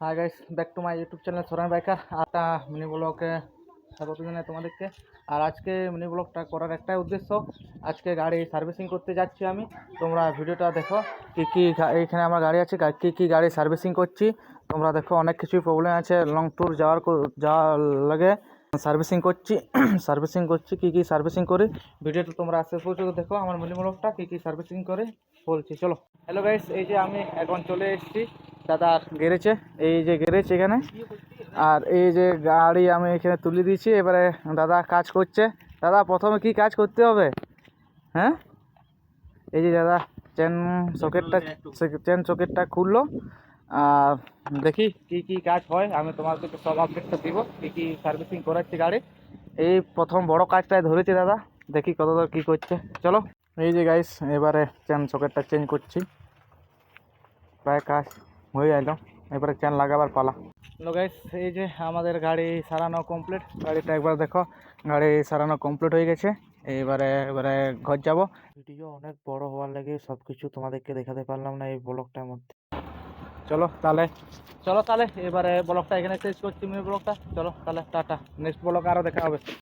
High guys, back to my YouTube channel Soran biker. একটা mini ব্লগে স্বাগত জানাই তোমাদেরকে। আর আজকে মিনি ব্লগটা করার একটাই উদ্দেশ্য, আজকে গাড়ি সার্ভিসিং করতে যাচ্ছি আমি। তোমরা ভিডিওটা দেখো, এইখানে আমার গাড়ি আছে, কী গাড়ি সার্ভিসিং করছি তোমরা দেখো। অনেক কিছুই প্রবলেম আছে, লং ট্যুর যাওয়ার লাগে সার্ভিসিং করছি সার্ভিসিং করছি, কী সার্ভিসিং করি ভিডিওটা তোমরা শেষ পর্যন্ত দেখো। আমার মিনি ব্লগটা কী সার্ভিসিং করে বলছি, চলো। হ্যালো গাইস, এই যে আমি এখন চলে এসেছি দাদার গ্যারেজে। এই যে গ্যারেজ এখানে, আর এই যে গাড়ি আমি এখানে তুলে দিয়েছি। এবারে দাদা কাজ করছে। দাদা প্রথমে কি কাজ করতে হবে? হ্যাঁ, এই যে দাদা চেন সকেটটা খুললো। আর দেখি কি কাজ হয়, আমি তোমাদেরকে সব আপডেটটা দিব, কি সার্ভিসিং করাচ্ছি গাড়ি। এই প্রথম বড় কাজটাই ধরেছি দাদা, দেখি কতদূর কি করছে, চলো। এই যে গাইস, এবারে চেন সকেটটা চেঞ্জ করছি, প্রায় কাজ হয়ে গেল। এবারে চেন লাগাবার পালা। হ্যালো গাইস, এই যে আমাদের গাড়ি সারানো কমপ্লিট। গাড়িটা একবার দেখো, গাড়ি সারানো কমপ্লিট হয়ে গেছে। এবারে ঘর যাব। ভিডিও অনেক বড় হওয়ার লাগে সব কিছু তোমাদেরকে দেখাতে পারলাম না এই ব্লগটার মধ্যে। চলো তাহলে এবারে ব্লগটা এখানে শেষ করছি, মিনি ব্লগটা। চলো তাহলে টাটা, নেক্সট ব্লগ আরও দেখা হবে।